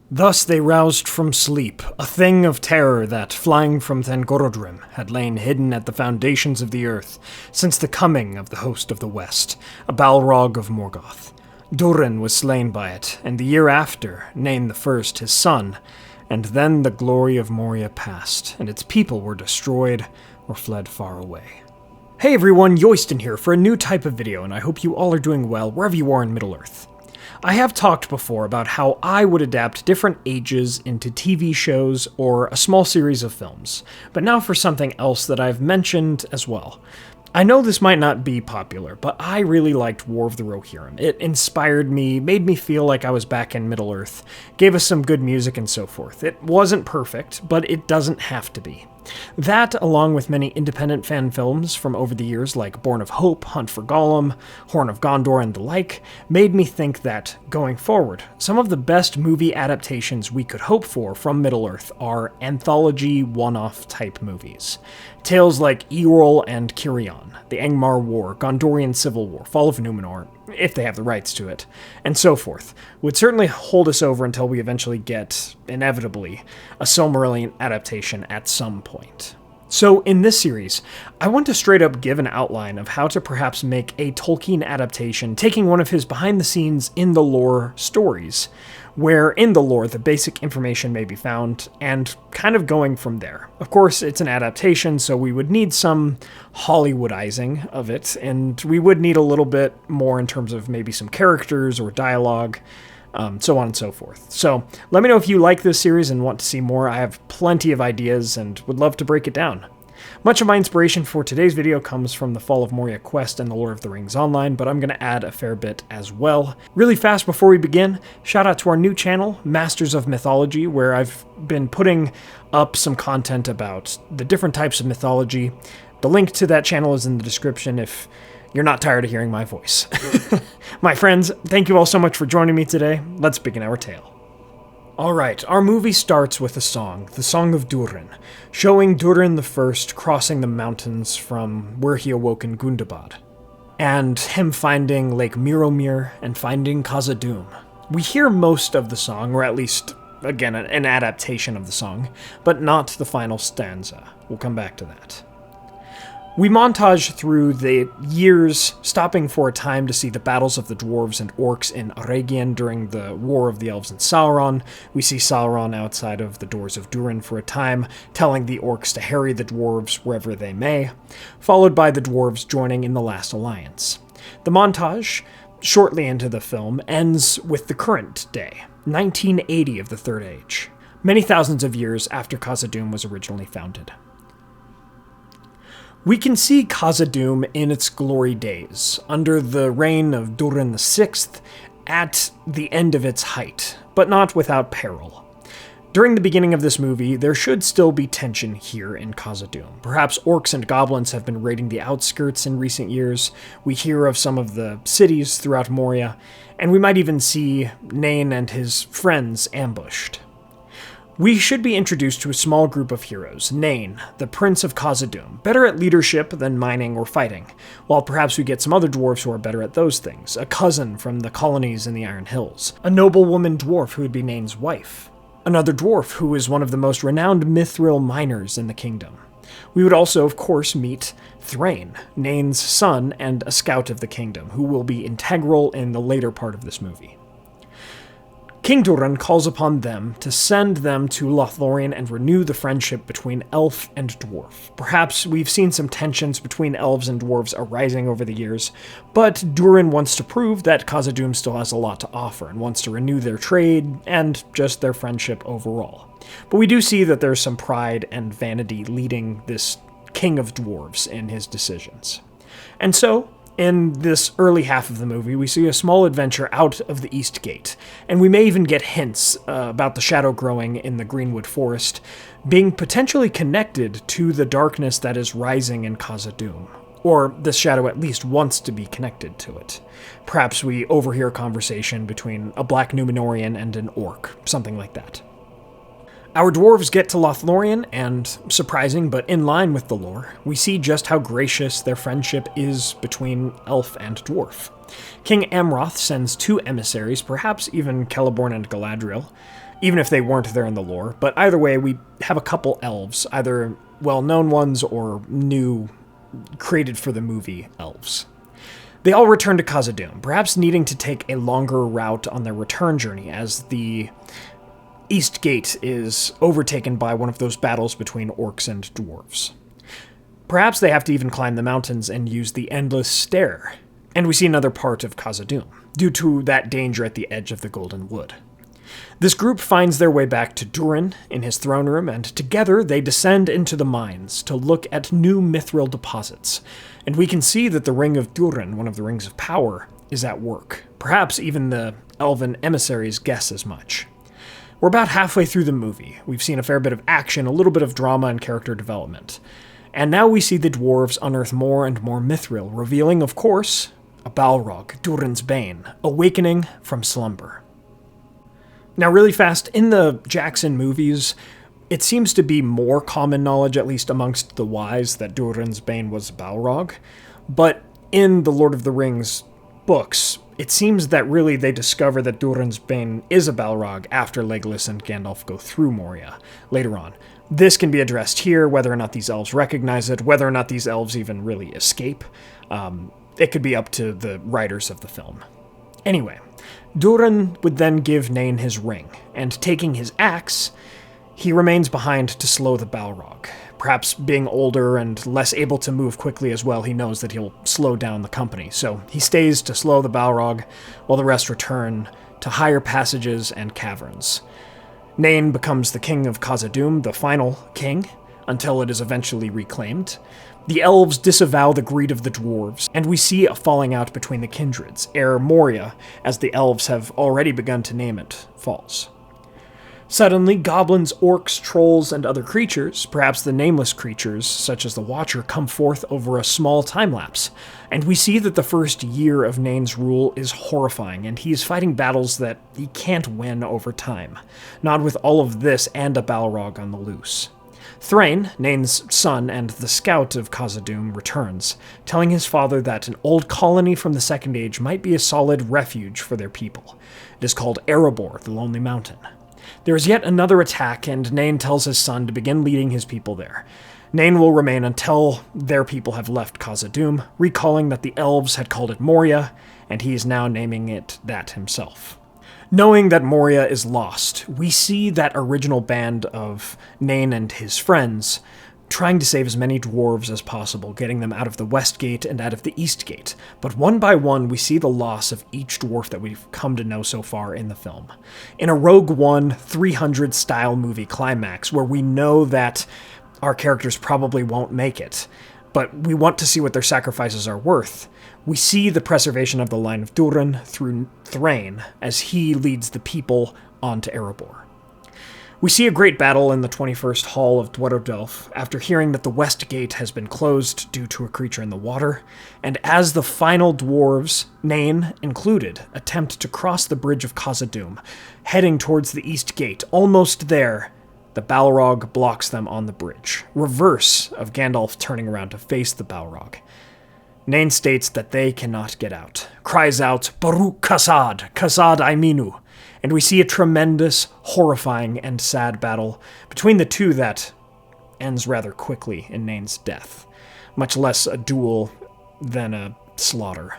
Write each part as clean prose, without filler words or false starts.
Thus they roused from sleep, a thing of terror that, flying from Thangorodrim, had lain hidden at the foundations of the earth since the coming of the host of the West, a Balrog of Morgoth. Durin was slain by it, and the year after, Nain the First, his son, and then the glory of Moria passed, and its people were destroyed or fled far away. Hey everyone, Yoyston here for a new type of video, and I hope you all are doing well wherever you are in Middle-earth. I have talked before about how I would adapt different ages into TV shows or a small series of films, but now for something else that I've mentioned as well. I know this might not be popular, but I really liked War of the Rohirrim. It inspired me, made me feel like I was back in Middle-earth, gave us some good music and so forth. It wasn't perfect, but it doesn't have to be. That, along with many independent fan films from over the years like Born of Hope, Hunt for Gollum, Horn of Gondor, and the like, made me think that, going forward, some of the best movie adaptations we could hope for from Middle-earth are anthology, one-off type movies. Tales like Eorl and Cirion, the Angmar War, Gondorian Civil War, Fall of Numenor, if they have the rights to it, and so forth, would certainly hold us over until we eventually get, inevitably, a Silmarillion adaptation at some point. So, in this series, I want to straight up give an outline of how to perhaps make a Tolkien adaptation, taking one of his behind-the-scenes, in-the-lore stories, where in the lore the basic information may be found, and kind of going from there. Of course, it's an adaptation, so we would need some Hollywoodizing of it, and we would need a little bit more in terms of maybe some characters or dialogue, so on and so forth. So let me know if you like this series and want to see more. I have plenty of ideas and would love to break it down. Much of my inspiration for today's video comes from the Fall of Moria quest and the Lord of the Rings Online, but I'm going to add a fair bit as well. Really fast before we begin, shout out to our new channel, Masters of Mythology, where I've been putting up some content about the different types of mythology. The link to that channel is in the description if you're not tired of hearing my voice. My friends, thank you all so much for joining me today. Let's begin our tale. Alright, our movie starts with a song, the Song of Durin, showing Durin the First crossing the mountains from where he awoke in Gundabad, and him finding Lake Miromir and finding Khazad-dûm. We hear most of the song, or at least, again, an adaptation of the song, but not the final stanza. We'll come back to that. We montage through the years, stopping for a time to see the battles of the dwarves and orcs in Eregion during the War of the Elves and Sauron. We see Sauron outside of the doors of Durin for a time, telling the orcs to harry the dwarves wherever they may, followed by the dwarves joining in the last alliance. The montage, shortly into the film, ends with the current day, 1980 of the Third Age, many thousands of years after Khazad-dûm was originally founded. We can see Khazad-dûm in its glory days, under the reign of Durin VI, at the end of its height, but not without peril. During the beginning of this movie, there should still be tension here in Khazad-dûm. Perhaps orcs and goblins have been raiding the outskirts in recent years, we hear of some of the cities throughout Moria, and we might even see Nain and his friends ambushed. We should be introduced to a small group of heroes, Nain, the Prince of Khazad-dûm, better at leadership than mining or fighting, while perhaps we get some other dwarves who are better at those things, a cousin from the colonies in the Iron Hills, a noblewoman dwarf who would be Nain's wife, another dwarf who is one of the most renowned mithril miners in the kingdom. We would also, of course, meet Thrain, Nain's son and a scout of the kingdom, who will be integral in the later part of this movie. King Durin calls upon them to send them to Lothlorien and renew the friendship between elf and dwarf. Perhaps we've seen some tensions between elves and dwarves arising over the years, but Durin wants to prove that Khazad-dûm still has a lot to offer and wants to renew their trade and just their friendship overall. But we do see that there's some pride and vanity leading this king of dwarves in his decisions. And so, in this early half of the movie, we see a small adventure out of the East Gate, and we may even get hints about the shadow growing in the Greenwood Forest being potentially connected to the darkness that is rising in Khazad-dûm, or this shadow at least wants to be connected to it. Perhaps we overhear a conversation between a black Numenorian and an orc, something like that. Our dwarves get to Lothlorien, and, surprising but in line with the lore, we see just how gracious their friendship is between elf and dwarf. King Amroth sends 2 emissaries, perhaps even Celeborn and Galadriel, even if they weren't there in the lore. But either way, we have a couple elves, either well-known ones or new, created for the movie elves. They all return to Khazad-dûm, perhaps needing to take a longer route on their return journey, as the East Gate is overtaken by one of those battles between orcs and dwarves. Perhaps they have to even climb the mountains and use the Endless Stair, and we see another part of Khazad-dûm, due to that danger at the edge of the Golden Wood. This group finds their way back to Durin in his throne room, and together they descend into the mines to look at new mithril deposits. And we can see that the Ring of Durin, one of the Rings of Power, is at work. Perhaps even the elven emissaries guess as much. We're about halfway through the movie. We've seen a fair bit of action, a little bit of drama and character development. And now we see the dwarves unearth more and more mithril, revealing, of course, a Balrog, Durin's Bane, awakening from slumber. Now, really fast, in the Jackson movies, it seems to be more common knowledge, at least amongst the wise, that Durin's Bane was Balrog. But in the Lord of the Rings books, it seems that really they discover that Durin's Bane is a Balrog after Legolas and Gandalf go through Moria later on. This can be addressed here, whether or not these elves recognize it, whether or not these elves even really escape. It could be up to the writers of the film. Anyway, Durin would then give Nain his ring, and taking his axe, he remains behind to slow the Balrog. Perhaps being older and less able to move quickly as well, he knows that he'll slow down the company, so he stays to slow the Balrog, while the rest return to higher passages and caverns. Nain becomes the king of Khazad-dûm, the final king, until it is eventually reclaimed. The elves disavow the greed of the dwarves, and we see a falling out between the kindreds, ere Moria, as the elves have already begun to name it, falls. Suddenly, goblins, orcs, trolls, and other creatures, perhaps the nameless creatures such as the Watcher, come forth over a small time-lapse, and we see that the first year of Nain's rule is horrifying, and he is fighting battles that he can't win over time, not with all of this and a Balrog on the loose. Thrain, Nain's son and the scout of Khazad-dûm, returns, telling his father that an old colony from the Second Age might be a solid refuge for their people. It is called Erebor, the Lonely Mountain. There is yet another attack, and Nain tells his son to begin leading his people there. Nain will remain until their people have left Khazad-dûm, recalling that the elves had called it Moria, and he is now naming it that himself. Knowing that Moria is lost, we see that original band of Nain and his friends trying to save as many dwarves as possible, getting them out of the West Gate and out of the East Gate. But one by one, we see the loss of each dwarf that we've come to know so far in the film. In a Rogue One 300-style movie climax, where we know that our characters probably won't make it, but we want to see what their sacrifices are worth, we see the preservation of the line of Durin through Thrain as he leads the people onto Erebor. We see a great battle in the 21st Hall of Dwarfdelf after hearing that the West Gate has been closed due to a creature in the water, and as the final dwarves, Nain included, attempt to cross the bridge of Khazad-dûm, heading towards the East Gate, almost there, the Balrog blocks them on the bridge, reverse of Gandalf turning around to face the Balrog. Nain states that they cannot get out, cries out, "Baruk Khazad, Khazad Aiminu," and we see a tremendous, horrifying, and sad battle between the two that ends rather quickly in Nain's death, much less a duel than a slaughter.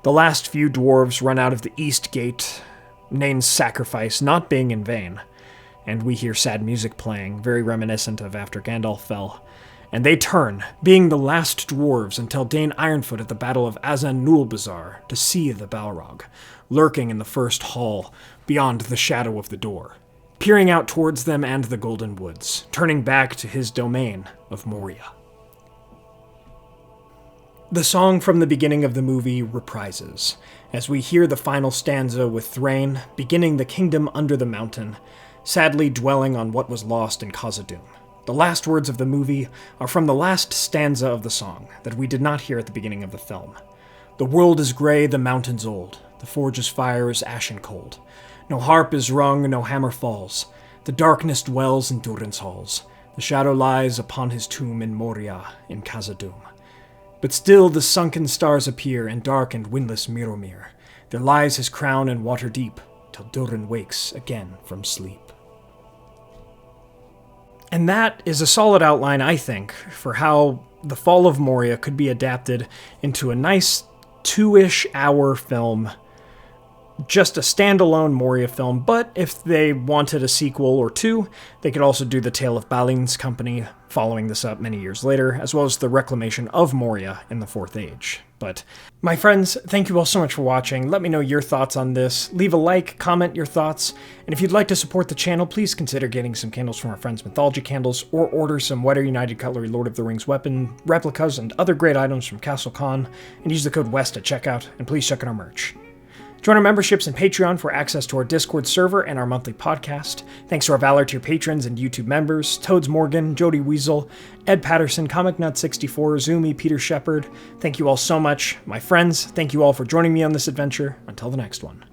The last few dwarves run out of the East Gate, Nain's sacrifice not being in vain, and we hear sad music playing, very reminiscent of after Gandalf fell. And they turn, being the last dwarves until Dane Ironfoot at the Battle of Azan-Nulbazar, to see the Balrog, lurking in the first hall, beyond the shadow of the door, peering out towards them and the Golden Woods, turning back to his domain of Moria. The song from the beginning of the movie reprises, as we hear the final stanza with Thrain beginning the kingdom under the mountain, sadly dwelling on what was lost in Khazad-dûm. The last words of the movie are from the last stanza of the song that we did not hear at the beginning of the film. "The world is grey, the mountains old, the forge's fire is ashen cold. No harp is rung, no hammer falls. The darkness dwells in Durin's halls. The shadow lies upon his tomb in Moria, in Khazad-dûm. But still the sunken stars appear in dark and windless Miromir. There lies his crown in water deep, till Durin wakes again from sleep. And that is a solid outline, I think, for how the Fall of Moria could be adapted into a nice 2-ish hour film. Just a standalone Moria film, but if they wanted a sequel or two, they could also do the Tale of Balin's Company, following this up many years later, as well as the reclamation of Moria in the Fourth Age. But, my friends, thank you all so much for watching. Let me know your thoughts on this. Leave a like, comment your thoughts, and if you'd like to support the channel, please consider getting some candles from our friends Mythology Candles, or order some Weather United Cutlery Lord of the Rings weapon replicas and other great items from Castle Con, and use the code WEST at checkout, and please check out our merch. Join our memberships and Patreon for access to our Discord server and our monthly podcast. Thanks to our Valar tier patrons and YouTube members, Todes Morgen, Joby Weasel, Ed Patterson, ComicNut64, Zoomi, Peter Sheppard. Thank you all so much. My friends, thank you all for joining me on this adventure. Until the next one.